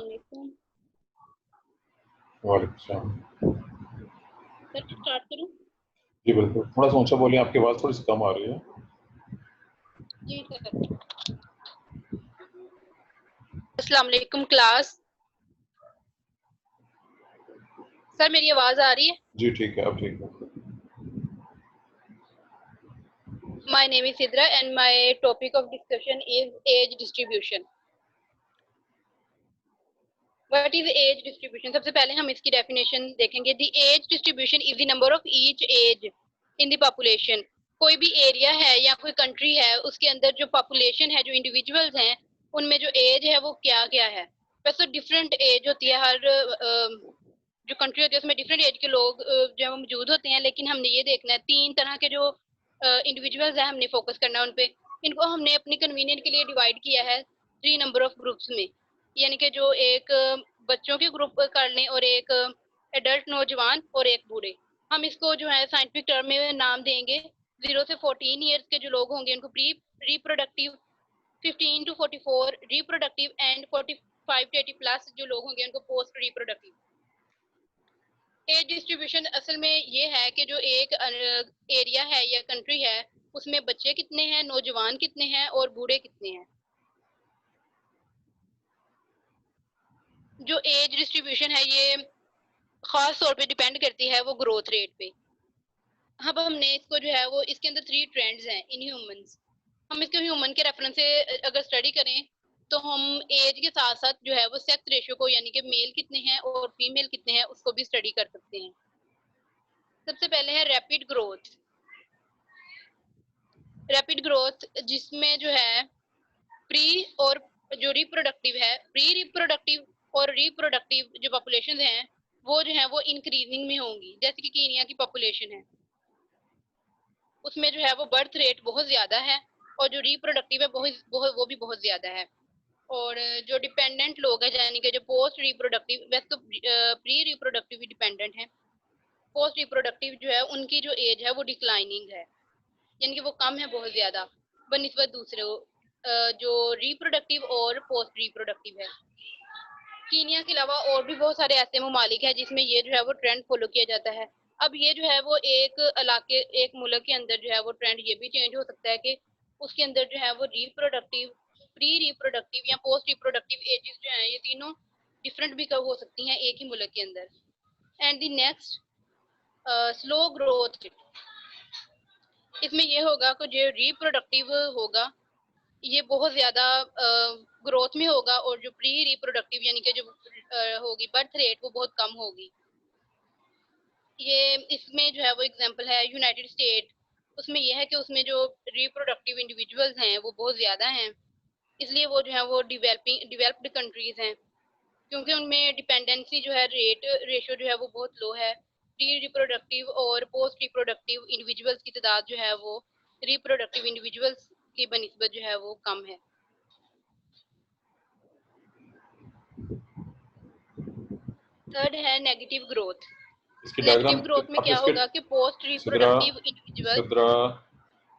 वालेकुम। वालेकुम सलाम। सर स्टार्ट करूं? जी बिल्कुल, थोड़ा सा ऊंचा बोलिए, आपकी आवाज़ थोड़ी सी कम आ रही है। जी सर। अस्सलाम वालेकुम क्लास। सर मेरी आवाज आ रही है? जी ठीक है, अब ठीक है। My name is Sidra and my topic of discussion is age distribution. What is age distribution? सबसे पहले हम इसकी डेफिनेशन देखेंगे। The age distribution is the number of each age in the population. कोई भी एरिया है या कोई कंट्री है, उसके अंदर जो पॉपुलेशन है, जो इंडिविजुअल्स हैं, उनमें जो एज है वो क्या क्या है। वैसे डिफरेंट एज होती है, हर जो कंट्री होती है उसमें डिफरेंट एज के लोग जो है वो मौजूद होते हैं। लेकिन हमने ये देखना है, तीन तरह के जो इंडिविजुअल्स हैं हमने फोकस करना है उन पे। इनको हमने अपनी कन्वीनियंट के लिए डिवाइड किया है 3 नंबर ऑफ ग्रुप्स में। यानी कि जो एक बच्चों के ग्रुप कर लें और एक एडल्ट नौजवान और एक बूढ़े। हम इसको जो है साइंटिफिक टर्म में नाम देंगे। 0 से 14 ईयर्स के जो लोग होंगे उनको pre reproductive, 15 to 44 reproductive and 45 to 80 plus जो लोग होंगे उनको पोस्ट रिप्रोडक्टिव। एज डिस्ट्रीब्यूशन असल में ये है कि जो एक एरिया है या कंट्री है उसमें बच्चे कितने हैं, नौजवान कितने हैं और बूढ़े कितने हैं। जो एज डिस्ट्रीब्यूशन है ये खास तौर पे डिपेंड करती है वो ग्रोथ रेट पे। अब हमने इसको जो है वो इसके अंदर 3 ट्रेंड्स हैं इन ह्यूमंस। हम इसको ह्यूमन के रेफरेंस से अगर स्टडी करें तो हम एज के साथ साथ जो है वो सेक्स रेशियो को, यानी कि मेल कितने हैं और फीमेल कितने हैं, उसको भी स्टडी कर सकते हैं। सबसे पहले है रैपिड ग्रोथ। रैपिड ग्रोथ जिसमें जो है प्री और जो रिप्रोडक्टिव है, प्री रिप्रोडक्टिव और रिप्रोडक्टिव जो पॉपुलेशन हैं वो जो है वो इंक्रीजिंग में होंगी। जैसे कि कीनिया की पॉपुलेशन है, उसमें जो है वो बर्थ रेट बहुत ज्यादा है और जो रिप्रोडक्टिव है वो भी बहुत ज्यादा है। और जो डिपेंडेंट लोग हैं, यानी कि जो पोस्ट रिप्रोडक्टिव, वैसे तो प्री रिप्रोडक्टिव भी डिपेंडेंट है, पोस्ट रिप्रोडक्टिव जो है उनकी जो एज है वो डिक्लाइनिंग है, यानी कि वो कम है बहुत ज्यादा बनिस्बत दूसरे जो रिप्रोडक्टिव और पोस्ट रिप्रोडक्टिव है। कीनिया के अलावा और भी बहुत सारे ऐसे ममालिक हैं जिसमें ये जो है वो ट्रेंड फॉलो किया जाता है। अब ये जो है वो एक इलाके, एक मुल्क के अंदर जो है वो ट्रेंड ये भी चेंज हो सकता है कि उसके अंदर जो है वो रिप्रोडक्टिव, प्री रिप्रोडक्टिव या पोस्ट रिप्रोडक्टिव एजेस जो है ये तीनों डिफरेंट भी हो सकती हैं एक ही मुल्क के अंदर। And the next slow growth. इसमें ये होगा कि जो रिप्रोडक्टिव होगा ये बहुत ज्यादा ग्रोथ में होगा और जो प्री रिप्रोडक्टिव यानी कि जो होगी बर्थ रेट वो बहुत कम होगी। ये इसमें जो है वो एग्जांपल है यूनाइटेड स्टेट। उसमें यह है कि उसमें जो रिप्रोडक्टिव इंडिविजुअल्स हैं वो बहुत ज्यादा हैं, इसलिए वो जो है वो डेवलप्ड कंट्रीज हैं, क्योंकि उनमें डिपेंडेंसी जो है रेट रेशियो जो है वो बहुत लो है। प्री रिप्रोडक्टिव और पोस्ट रिप्रोडक्टिव इंडिविजुअल्स की तादाद जो है वो रिप्रोडक्टिव इंडिविजुअल्स की बनिस्बत जो है वो कम है। थर्ड है नेगेटिव ग्रोथ। इसकी नेगेटिव डायग्राम ग्रोथ में आप क्या इसके होगा कि post Sidra reproductive individual. Sidra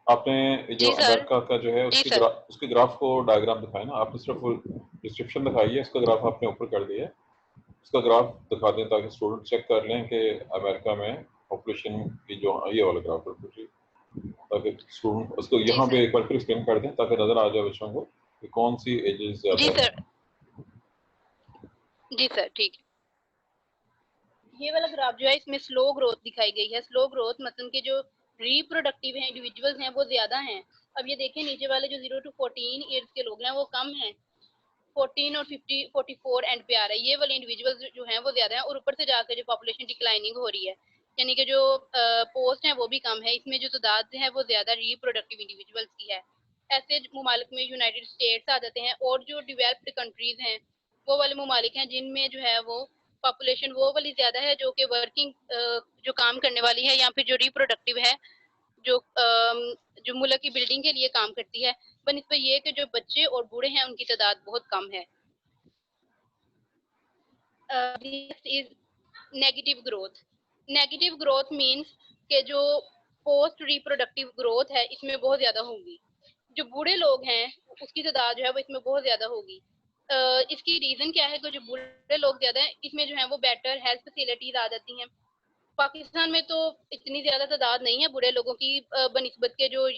आपने जो जी सर। अमेरिका का जो है जी सर। उसके ग्राफ को डायग्राम दिखाए ना, आपने सिर्फ डिस्क्रिप्शन दिखाई है, इसका ग्राफ आपने ऊपर कर दिया है। इसका ग्राफ दिखा दें ताकि स्टूडेंट चेक कर लें कि अमेरिका में पॉपुलेशन की जो ये वाला ग्राफ है, ताकि स्टूडेंट उसको जी यहाँ पे सर। एक बार फिर एक्सप्लेन कर दें ताकि नजर आ जाए बच्चों को कि कौन सी एजेस जी ज्यादा है। सर। जी सर ठीक है। ये वाला ग्राफ जो है इसमें स्लो ग्रोथ दिखाई गई है। स्लो ग्रोथ मतलब कि जो रिप्रोडक्टिव हैं इंडिविजुअल्स हैं वो ज्यादा हैं। अब ये देखें नीचे वाले जो 0 to 14 ईयर्स के लोग हैं वो कम हैं, 14 और 50 44 एंड पे आ रहा है। ये वाले इंडिविजुअल्स जो हैं वो ज्यादा हैं और ऊपर से जाकर जो पॉपुलेशन डिक्लाइनिंग हो रही है, यानी कि जो पोस्ट है वो भी कम है, इसमें जो तादाद है वो ज्यादा रिप्रोडक्टिव इंडिविजुअल्स की है। ऐसे ममालिक में यूनाइटेड स्टेट्स आ जाते हैं और जो डेवलप्ड कंट्रीज हैं वो वाले ममालिक हैं जिनमें जो है वो पॉपुलेशन वो वाली ज्यादा है जो कि वर्किंग जो काम करने वाली है या फिर जो रिप्रोडक्टिव है, जो जो मुल्क की बिल्डिंग के लिए काम करती है। बनिस्बत ये कि जो बच्चे और बूढ़े हैं उनकी तादाद बहुत कम है। Is negative growth. Negative growth means कि जो पोस्ट रिप्रोडक्टिव ग्रोथ है इसमें बहुत ज्यादा होगी। जो बूढ़े लोग हैं उसकी तादाद जो है वो इसमें बहुत ज्यादा होगी। इसकी रीजन क्या है कि जो बूढ़े लोग ज्यादा हैं इसमें जो है वो बेटर हेल्थ फैसिलिटीज आ जाती हैं। पाकिस्तान में तो इतनी ज्यादा तादाद नहीं है बूढ़े लोगों की बनिस्बत के जो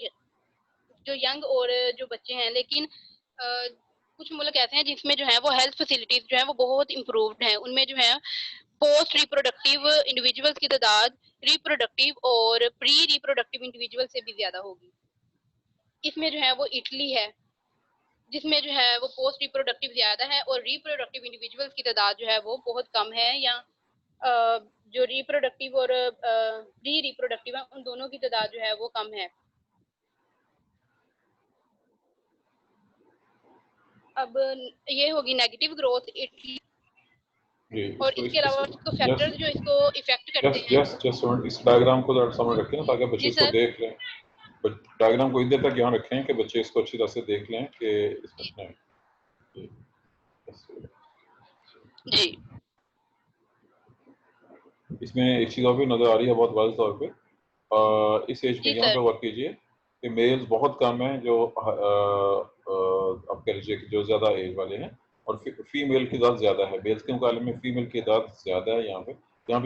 यंग और जो बच्चे हैं, लेकिन कुछ मुल्क ऐसे हैं जिसमें जो है वो हेल्थ फैसिलिटीज जो है वो बहुत इम्प्रूव्ड हैं। उनमें जो है पोस्ट रिप्रोडक्टिव इंडिविजुअल्स की तादाद रिप्रोडक्टिव और प्री रिप्रोडक्टिव इंडिविजुअल से भी ज्यादा होगी। इसमें जो है वो इटली है जिसमें जो है वो पोस्ट रिप्रोडक्टिव ज्यादा है और रिप्रोडक्टिव इंडिविजुअल्स की तादाद जो है वो बहुत कम है। या जो रिप्रोडक्टिव और प्री रिप्रोडक्टिव है उन दोनों की तादाद जो है वो कम है। अब ये होगी नेगेटिव ग्रोथ इटली। और इसके अलावा इसको फैक्टर्स जो इसको इफेक्ट करते हैं। जस्ट इस डायग्राम को थोड़ा सामने रखें ना ताकि बच्चे इसको देख लें। डायग्राम को इधर तक यहाँ रखें कि बच्चे इसको अच्छी तरह से देख लें कि इसमें जी इसमें एक चीज़ और भी नज़र आ रही है बहुत वाज़ेह तौर पे। इस एज में यहाँ पे वर्क कीजिए कि मेल्स बहुत कम हैं जो आप कह लीजिए कि जो ज़्यादा एज वाले हैं और फीमेल की तादाद ज़्यादा है। मेल्स के मुकाबले में फीमेल की तादाद ज़्यादा है यहाँ पे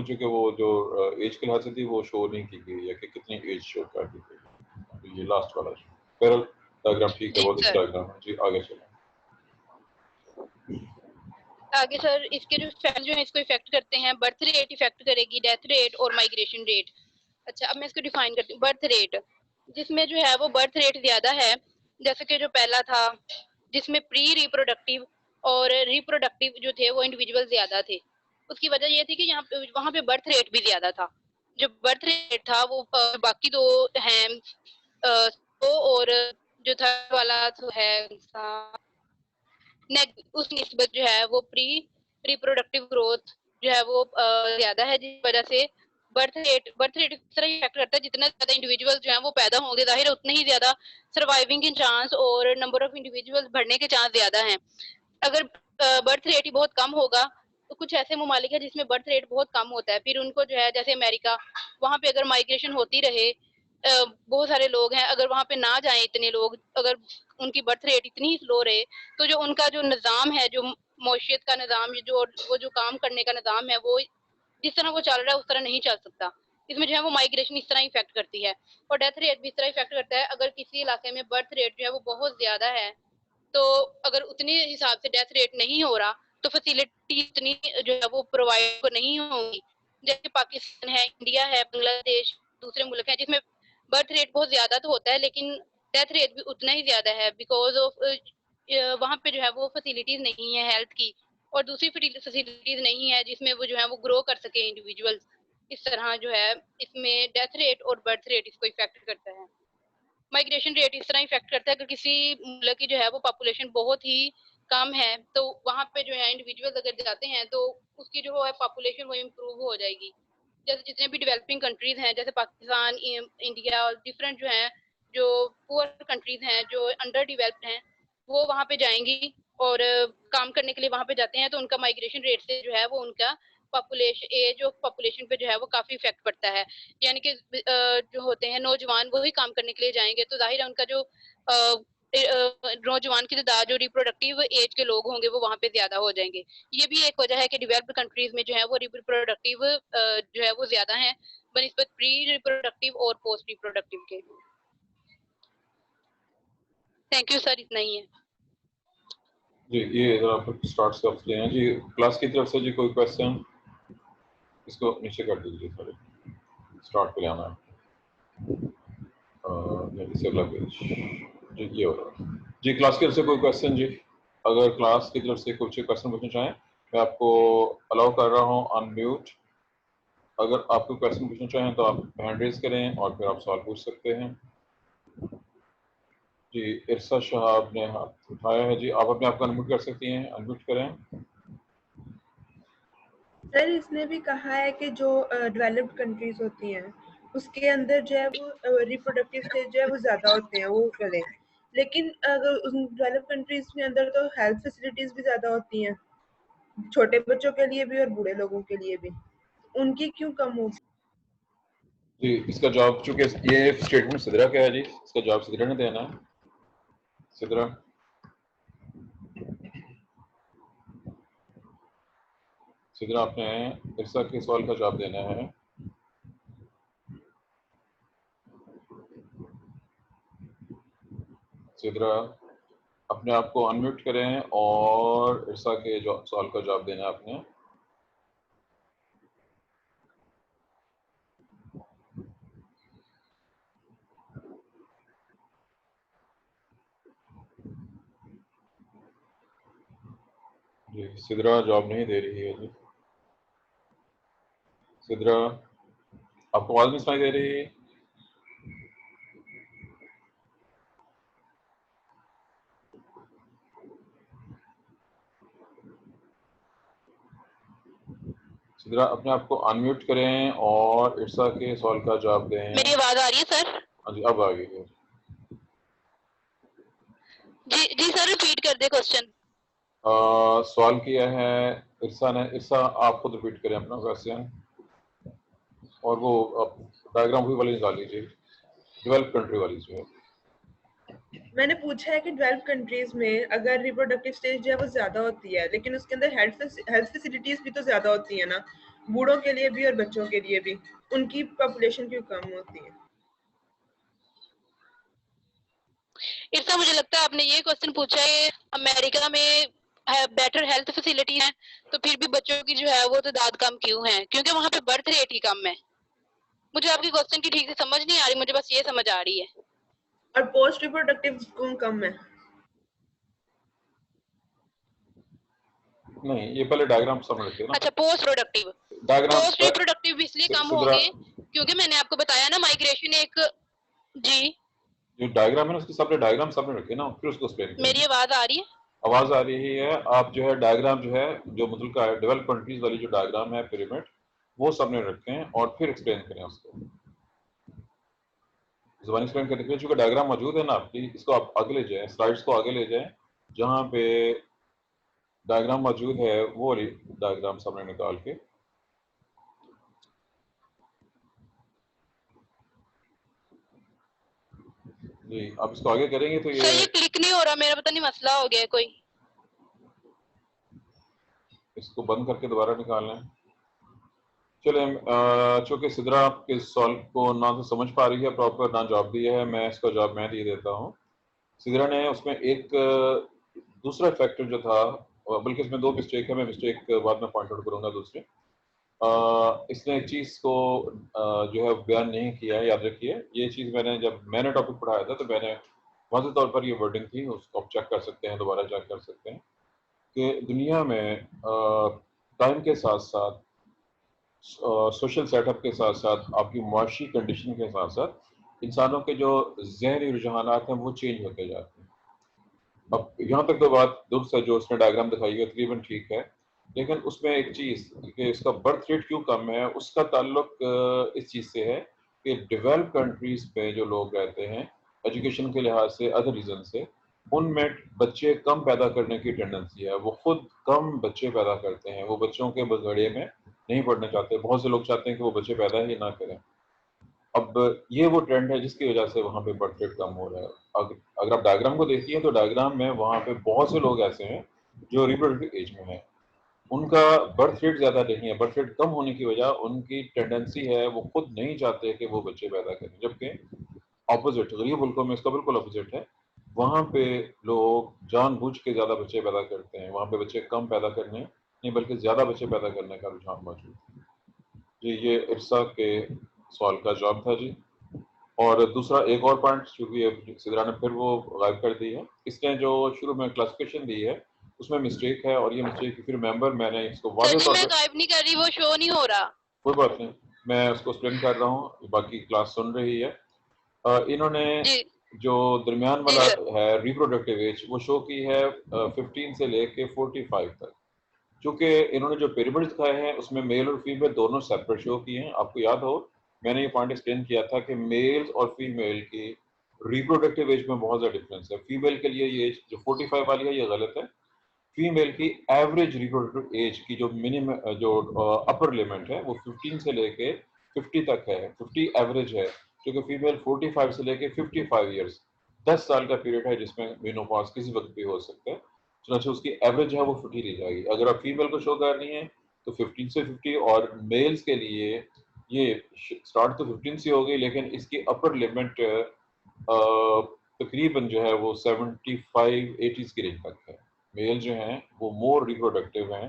चूँकि वो जो एज के लिहाज से थी वो शो नहीं की गई है कि कितनी एज शो कर दी गई। ये लास्ट वाला पैरल डायग्राम ठीक है, बहुत अच्छा डायग्राम है जी। आगे चलें। आगे सर इसके जो फैक्टर जो है इसको इफेक्ट करते हैं। बर्थ रेट इफेक्ट करेगी, डेथ रेट और माइग्रेशन रेट। अच्छा अब मैं इसको डिफाइन करती हूँ। बर्थ रेट जिसमें जो है वो बर्थ रेट ज्यादा है, जैसे कि जो पहला था जिसमें प्री रिप्रोडक्टिव और रिप्रोडक्टिव जो थे वो इंडिविजुअल ज्यादा थे। उसकी वजह ये थी कि यहाँ पे वहां पे बर्थ रेट भी ज्यादा था। जो बर्थ रेट था वो बाकी दो हैं तो और जो थर्ड वाला तो है उस निस्बत जो है वो प्री रिप्रोडक्टिव ग्रोथ जो है वो ज्यादा है, जिस वजह से बर्थ रेट इस तरह इफेक्ट करता है। जितना ज्यादा इंडिविजुअल जो है वो पैदा होंगे जाहिर है उतने ही ज्यादा सर्वाइविंग के चांस और नंबर ऑफ इंडिविजुअल बढ़ने के चांस ज्यादा हैं। अगर बर्थ रेट ही बहुत कम होगा तो कुछ ऐसे ममालिक है जिसमें बर्थ रेट बहुत कम होता है, फिर उनको जो है जैसे अमेरिका, वहां पे अगर माइग्रेशन होती रहे, बहुत सारे लोग हैं, अगर वहां पे ना जाए इतने लोग, अगर उनकी बर्थ रेट इतनी ही स्लो रहे तो जो उनका जो निज़ाम है, जो मौशियत का निज़ाम, जो वो जो काम करने का निज़ाम है वो जिस तरह वो चल रहा है उस तरह नहीं चल सकता। इसमें जो है वो माइग्रेशन इस तरह इफेक्ट करती है और डेथ रेट भी इस तरह इफेक्ट करता है। अगर किसी इलाके में बर्थ रेट जो है वो बहुत ज्यादा है तो अगर उतने हिसाब से डेथ रेट नहीं हो रहा तो फैसिलिटी इतनी जो है वो प्रोवाइड नहीं होंगी। जैसे पाकिस्तान है, इंडिया है, बांग्लादेश, दूसरे मुल्क हैं जिसमें बर्थ रेट बहुत ज्यादा तो होता है लेकिन डेथ रेट भी उतना ही ज्यादा है बिकॉज ऑफ वहाँ पे जो है वो फैसिलिटीज नहीं है हेल्थ की और दूसरी फैसिलिटीज नहीं है जिसमें वो जो है वो ग्रो कर सके इंडिविजुअल। इस तरह जो है इसमें डेथ रेट और बर्थ रेट इसको इफेक्ट करता है। माइग्रेशन रेट इस तरह इफेक्ट करता है कि किसी मुल्क की जो है वो पॉपुलेशन बहुत ही कम है तो वहाँ पे जो है इंडिविजुअल अगर जाते हैं तो उसकी जो है पॉपुलेशन वो इम्प्रूव हो जाएगी। जैसे जितने भी डेवलपिंग कंट्रीज हैं जैसे पाकिस्तान, इंडिया और डिफरेंट जो है जो पुअर कंट्रीज हैं जो अंडर डेवलप्ड हैं वो वहाँ पे जाएंगी और काम करने के लिए वहाँ पे जाते हैं तो उनका माइग्रेशन रेट से जो है वो उनका पॉपुलेशन एज ऑफ पॉपुलेशन पे जो है वो काफी इफेक्ट पड़ता है। यानी कि जो होते हैं नौजवान वही काम करने के लिए जाएंगे तो जाहिर है उनका जो नौजवान की तादाद जो रिप्रोडक्टिव एज के लोग होंगे वो वहाँ पे ज्यादा हो जाएंगे। ये भी एक वजह है कि डेवलप्ड कंट्रीज में जो है वो रिप्रोडक्टिव जो है वो ज्यादा है बनिस्बत प्री रिप्रोडक्टिव और पोस्ट रिप्रोडक्टिव के। थैंक यू सर, इतना ही है जी। ये आप स्टार्ट से आप हैं जी। क्लास की तरफ से जी कोई क्वेश्चन? इसको नीचे कर दीजिए, सॉरी स्टार्ट पे आना है। इसे अगला पेज जी ये हो रहा है जी। क्लास की तरफ से कोई क्वेश्चन जी? अगर क्लास की तरफ से कुछ क्वेश्चन पूछना चाहें मैं आपको अलाउ कर रहा हूँ अनम्यूट। अगर आपको क्वेश्चन पूछना चाहें तो आप हैंड रेज करें और फिर आप सवाल पूछ सकते हैं जी। इरसा शहाब ने हाथ उठाया है जी। आप अपने आप को अनम्यूट कर सकती हैं, अनम्यूट करें। सर इसने भी कहा है कि जो डेवलप्ड कंट्रीज होती हैं उसके अंदर जो है वो रिप्रोडक्टिव स्टेज जो है वो ज्यादा होते हैं वो करें, लेकिन अगर उस डेवलप्ड कंट्रीज के अंदर तो हेल्थ फैसिलिटीज भी ज्यादा होती हैं छोटे बच्चों के लिए भी और बूढ़े लोगों के लिए भी, उनकी क्यों कम होगी? जी इसका जवाब, चूंकि ये स्टेटमेंट सिद्रा का है जी, इसका जवाब सिद्रा ने देना है। सिद्रा सिद्रा, आपने इरसा के सवाल का जवाब देना है। सिद्रा, अपने आप को अनम्यूट करें और इरसा के सवाल का जवाब देना है आपने। जी, सिद्रा जवाब नहीं दे रही है जी। सिद्रा, आपको आवाज नहीं सुनाई दे रही? सिद्रा, अपने आप को अनम्यूट करें और इरसा के सवाल का जवाब दें। मेरी आवाज आ रही है सर? हाँ जी, अब आ गई है। जी जी सर, रिपीट कर दे क्वेश्चन। सवाल किया है इरसा ने। इरसा, आप खुद रिपीट करें अपना क्वेश्चन और वो डायग्राम हुई वाली निकाल लीजिए, डेवलप कंट्री वाली जो है। मैंने पूछा है कि डेवलप कंट्रीज में अगर रिप्रोडक्टिव स्टेज जो है वो ज्यादा होती है, लेकिन उसके अंदर हेल्थ फैसिलिटीज भी तो ज्यादा होती है ना, बूढ़ों के लिए भी और बच्चों के लिए भी, उनकी पॉपुलेशन क्यों कम होती है? इरसा, मुझे लगता है आपने ये क्वेश्चन पूछा है अमेरिका में बेटर हेल्थ फैसिलिटी है तो फिर भी बच्चों की जो है वो तादाद कम क्यों है, क्योंकि वहां पे बर्थ रेट ही कम है। मुझे आपकी क्वेश्चन की ठीक से समझ नहीं आ रही, मुझे बस ये समझ आ रही है। और पोस्ट रिप्रोडक्टिव क्यों कम है? नहीं, ये पहले डायग्राम समझ लेते हैं ना। अच्छा, post productive. Diagram post reproductive इसलिए कम सिद्रा, होंगे क्योंकि मैंने आपको बताया ना माइग्रेशन एक। जी, जो डायग्राम है ना उसके सामने डायग्राम सामने रखे ना, फिर उसको एक्सप्लेन करें। मेरी आवाज आ रही है? आवाज आ रही है। आप जो है डायग्राम जो है, जो मतलब का डेवलप कंट्रीज वाली जो डायग्राम है पिरामिड, वो सामने रखें और फिर एक्सप्लेन करें उसको। जुबानी एक्सप्लेन करने के लिए चूंकि डायग्राम मौजूद है ना आपकी, इसको आप आगे ले जाएं, स्लाइड्स को आगे ले जाएं, जहां पे डायग्राम मौजूद है वो वाली डायग्राम सामने निकाल के। जी, आप इसको आगे करेंगे तो सर ये क्लिक नहीं हो रहा मेरा, पता नहीं मसला हो गया है कोई। इसको बंद करके दोबारा निकाल लें। चले, चूंकि सिद्रा आपके सवाल को ना तो समझ पा रही है प्रॉपर, ना जवाब दिया है, मैं इसका जवाब मैं दे देता हूँ। सिद्रा ने उसमें एक दूसरा फैक्टर जो था, बल्कि इसमें दो मिस्टेक है, मैं मिस्टेक बाद में पॉइंट आउट करूंगा दूसरे। इसने एक चीज को जो है बयान नहीं किया है, याद रखिए। ये चीज जब मैंने टॉपिक पढ़ाया था तो मैंने वाज़ेह तौर पर ये वर्डिंग थी, उसको आप चेक कर सकते हैं, दोबारा चेक कर सकते हैं कि दुनिया में टाइम के साथ साथ, सोशल सेटअप के साथ साथ, आपकी मुआशी कंडीशन के साथ साथ इंसानों के जो ज़हनी रुझानात हैं वो चेंज होते जाते हैं। अब यहाँ तक तो बात दुरुस्त है, जो उसने डायग्राम दिखाई है तकरीबन ठीक है, लेकिन उसमें एक चीज़ कि इसका बर्थ रेट क्यों कम है, उसका ताल्लुक इस चीज़ से है कि डेवलप कंट्रीज में जो लोग रहते हैं एजुकेशन के लिहाज से, अदर रीज़न से, उनमें बच्चे कम पैदा करने की टेंडेंसी है। वो खुद कम बच्चे पैदा करते हैं, वो बच्चों के बगड़े में नहीं पढ़ना चाहते। बहुत से लोग चाहते हैं कि वो बच्चे पैदा ही ना करें। अब ये वो ट्रेंड है जिसकी वजह से वहाँ पे बर्थ रेट कम हो रहा है। अगर आप डायग्राम को देखती हैं तो डायग्राम में वहाँ पे बहुत से लोग ऐसे हैं जो रिप्रोडक्टिव एज में हैं, उनका बर्थ रेट ज़्यादा नहीं है। बर्थ रेट कम होने की वजह उनकी टेंडेंसी है, वो खुद नहीं चाहते कि वो बच्चे पैदा करें, जबकि ऑपोजिट गरीब मुल्कों में इसका बिल्कुल ऑपोजिट है। वहाँ पे लोग जानबूझ के ज़्यादा बच्चे पैदा करते हैं, वहाँ पे बच्चे कम पैदा करने नहीं बल्कि ज़्यादा बच्चे पैदा करने का रुझान मौजूद है। जी, ये इरसा के सवाल का जवाब था जी। और दूसरा एक और पॉइंट, चूंकि सिद्रा ने फिर वो गायब कर दी है, इसने जो शुरू में क्लासिफिकेशन दी है उसमें मिस्टेक है, और ये मिस्टेक फिर मेंबर मैंने इसको सर वाज़ेह जी तौर मैं पर, गायब नहीं कर रही, वो शो नहीं हो रहा। कोई बात नहीं, मैं उसको एक्सप्लेन कर रहा हूँ, बाकी क्लास सुन रही है। इन्होंने जी जो दरमियान जी वाला सर। है रिप्रोडक्टिव एज, वो शो की है 15 से लेके 45 तक। चूंकि इन्होंने जो पिरामिड दिखाए हैं उसमें मेल और फीमेल दोनों सेपरेट शो किए हैं। आपको याद हो मैंने ये पॉइंट एक्सप्लेन किया था कि मेल्स और फीमेल की रिप्रोडक्टिव एज में बहुत ज़्यादा डिफरेंस है। फीमेल के लिए ये एज जो 45 वाली है ये गलत है। फीमेल की एवरेज रिप्रोडक्टिव एज की जो मिनिमम जो अपर लिमिट है वो 15 से लेके 50 तक है, 50 एवरेज है, क्योंकि फीमेल 45 से लेके 55 ईयर्स 10 साल का पीरियड है जिसमें मेनोपॉज किसी वक्त भी हो सकता है। चुनांचे उसकी एवरेज है वो 50 ली जाएगी। अगर आप फीमेल को शो करनी है तो 15 से 50, और मेल्स के लिए ये स्टार्ट तो 15 से हो गई, लेकिन इसकी अपर लिमिट तकरीबन जो है वो 75-80 की रेंज तक है। मेल जो हैं वो मोर रिप्रोडक्टिव हैं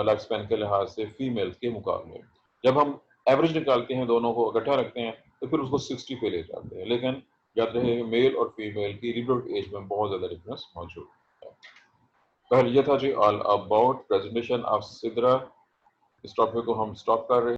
लाइफ स्पैन के लिहाज से फीमेल्स के मुकाबले। जब हम एवरेज निकालते हैं, दोनों को इकट्ठा रखते हैं, तो फिर उसको 60 पे ले जाते हैं, लेकिन याद रहे मेल और फीमेल की रिप्रोडक्टिव एज में बहुत ज़्यादा डिफरेंस मौजूद है। पहले ये था जी all about presentation of Sidra. इस टॉपिक को हम स्टॉप कर रहे हैं।